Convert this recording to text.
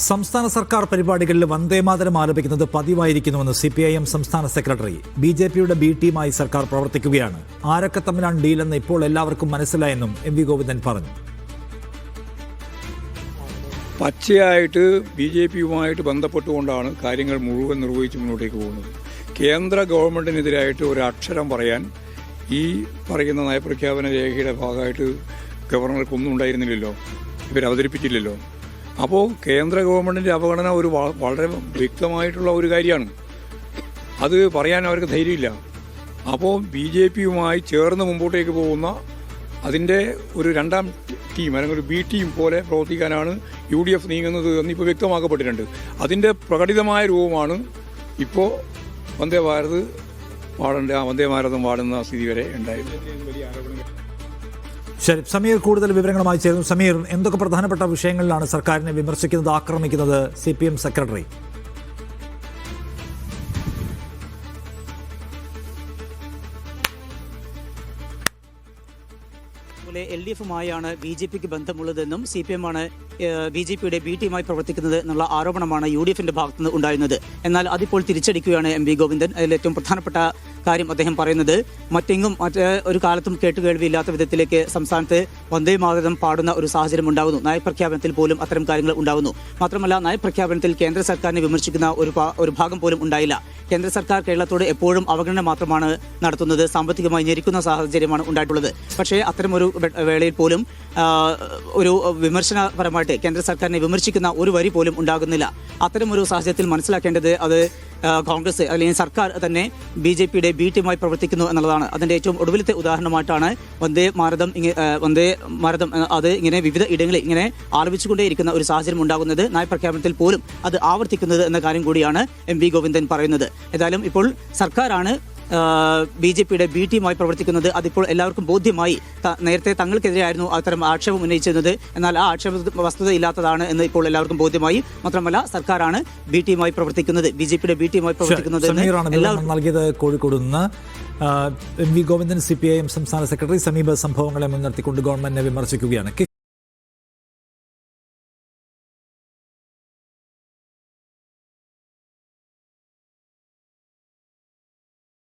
സംസ്ഥാന സർക്കാർ പരിപാടികളിൽ വന്ദേമാതരം ആലപിക്കുന്നത് പതിവായിരിക്കുന്നുവെന്ന് CPIM സംസ്ഥാന സെക്രട്ടറി. BJPയുടെ ബി ടീമായി സർക്കാർ പ്രവർത്തിക്കുകയാണ്. ആരൊക്കെ തമ്മിലാണ് ഡീലെന്ന് ഇപ്പോൾ എല്ലാവർക്കും മനസ്സിലായെന്നും MV ഗോവിന്ദൻ പറഞ്ഞു. പച്ചയായിട്ട് BJPയുമായിട്ട് ബന്ധപ്പെട്ടുകൊണ്ടാണ് കാര്യങ്ങൾ മുഴുവൻ നിർവഹിച്ച് മുന്നോട്ടേക്ക് പോകുന്നത്. കേന്ദ്ര ഗവൺമെന്റിനെതിരായിട്ട് ഒരു അക്ഷരം പറയാൻ ഈ പറയുന്ന നയപ്രഖ്യാപന രേഖയുടെ ഭാഗമായിട്ട് ഗവർണർക്കൊന്നും ഉണ്ടായിരുന്നില്ലല്ലോ, ഇവരവതരിപ്പിച്ചില്ലല്ലോ. അപ്പോൾ കേന്ദ്ര ഗവൺമെൻറ്റിൻ്റെ അവഗണന ഒരു വളരെ വ്യക്തമായിട്ടുള്ള ഒരു കാര്യമാണ്. അത് പറയാൻ അവർക്ക് ധൈര്യമില്ല. അപ്പോൾ BJPയുമായി ചേർന്ന് മുമ്പോട്ടേക്ക് പോകുന്ന അതിൻ്റെ ഒരു രണ്ടാം ടീം അല്ലെങ്കിൽ ഒരു ബി ടീം പോലെ പ്രവർത്തിക്കാനാണ് UDF നീങ്ങുന്നത് എന്നിപ്പോൾ വ്യക്തമാക്കപ്പെട്ടിട്ടുണ്ട്. അതിൻ്റെ പ്രകടിതമായ രൂപമാണ് ഇപ്പോൾ വന്ദേ ഭാരതം പാടുന്ന സ്ഥിതി വരെ ഉണ്ടായത്. ശരി, സമീർ കൂടുതൽ വിവരങ്ങളുമായി ചേരുന്നു. സമീർ, എന്തൊക്കെ പ്രധാനപ്പെട്ട വിഷയങ്ങളിലാണ് സർക്കാരിനെ വിമർശിക്കുന്നത്, ആക്രമിക്കുന്നത് CPM സെക്രട്ടറി? LDFുമായാണ് BJPക്ക് ബന്ധമുള്ളതെന്നും CPM ആണ് BJPയുടെ ബി ടീമായി പ്രവർത്തിക്കുന്നത് എന്നുള്ള ആരോപണമാണ് UDFന്റെ ഭാഗത്തുനിന്ന് ഉണ്ടായിരുന്നത്. എന്നാൽ അതിപ്പോൾ തിരിച്ചടിക്കുകയാണ് MV ഗോവിന്ദൻ. അതിൽ ഏറ്റവും പ്രധാനപ്പെട്ട കാര്യം അദ്ദേഹം പറയുന്നത് മറ്റെങ്ങും ഒരു കാലത്തും കേട്ടുകേൾവിയില്ലാത്ത വിധത്തിലേക്ക് സംസ്ഥാനത്ത് വന്ദേ മാതരം പാടുന്ന ഒരു സാഹചര്യം ഉണ്ടാകുന്നു. നയപ്രഖ്യാപനത്തിൽ പോലും അത്തരം കാര്യങ്ങൾ ഉണ്ടാകുന്നു. മാത്രമല്ല, നയപ്രഖ്യാപനത്തിൽ കേന്ദ്ര സർക്കാരിനെ വിമർശിക്കുന്ന ഒരു ഭാഗം പോലും ഉണ്ടായില്ല. കേന്ദ്ര സർക്കാർ കേരളത്തോട് എപ്പോഴും അവഗണന മാത്രമാണ് നടത്തുന്നത്. സാമ്പത്തികമായി ഞെരിക്കുന്ന സാഹചര്യമാണ് ഉണ്ടായിട്ടുള്ളത്. പക്ഷേ അത്തരമൊരു വേളയിൽ പോലും ഒരു വിമർശനപരമായിട്ട് കേന്ദ്ര സർക്കാരിനെ വിമർശിക്കുന്ന ഒരു വരി പോലും ഉണ്ടാകുന്നില്ല. അത്തരമൊരു സാഹചര്യത്തിൽ മനസ്സിലാക്കേണ്ടത് അത് കോൺഗ്രസ് അല്ലെങ്കിൽ സർക്കാർ തന്നെ BJPയുടെ ബി ടീമായി പ്രവർത്തിക്കുന്നു എന്നുള്ളതാണ്. അതിന്റെ ഏറ്റവും ഒടുവിലത്തെ ഉദാഹരണമായിട്ടാണ് വന്ദേ ഭാരതം അത് ഇങ്ങനെ വിവിധ ഇടങ്ങളിൽ ഇങ്ങനെ ആലപിച്ചുകൊണ്ടേയിരിക്കുന്ന ഒരു സാഹചര്യം ഉണ്ടാകുന്നത്, നയപ്രഖ്യാപനത്തിൽ പോലും അത് ആവർത്തിക്കുന്നത് എന്ന കാര്യം കൂടിയാണ് MV ഗോവിന്ദൻ പറയുന്നത്. ഏതായാലും ഇപ്പോൾ സർക്കാരാണ് BJPയുടെ ബി ടീമായി പ്രവർത്തിക്കുന്നത്. അതിപ്പോൾ എല്ലാവർക്കും ബോധ്യമായി. നേരത്തെ തങ്ങൾക്കെതിരെയായിരുന്നു അത്തരം ആക്ഷേപം ഉന്നയിച്ചിരുന്നത്. എന്നാൽ ആ ആക്ഷേപ വസ്തുതയില്ലാത്തതാണ് എന്ന് ഇപ്പോൾ എല്ലാവർക്കും ബോധ്യമായി. മാത്രമല്ല, സർക്കാരാണ് ബി ടീമായി പ്രവർത്തിക്കുന്നത്, BJPയുടെ ബി ടീമായി പ്രവർത്തിക്കുന്നത്. നൽകിയത് കോഴിക്കോട് നിന്ന് MV ഗോവിന്ദൻ, CPIM സംസ്ഥാന സെക്രട്ടറി. സമീപ സംഭവങ്ങളെ മുൻനിർത്തിക്കൊണ്ട് ഗവൺമെന്റിനെ വിമർശിക്കുകയാണ്.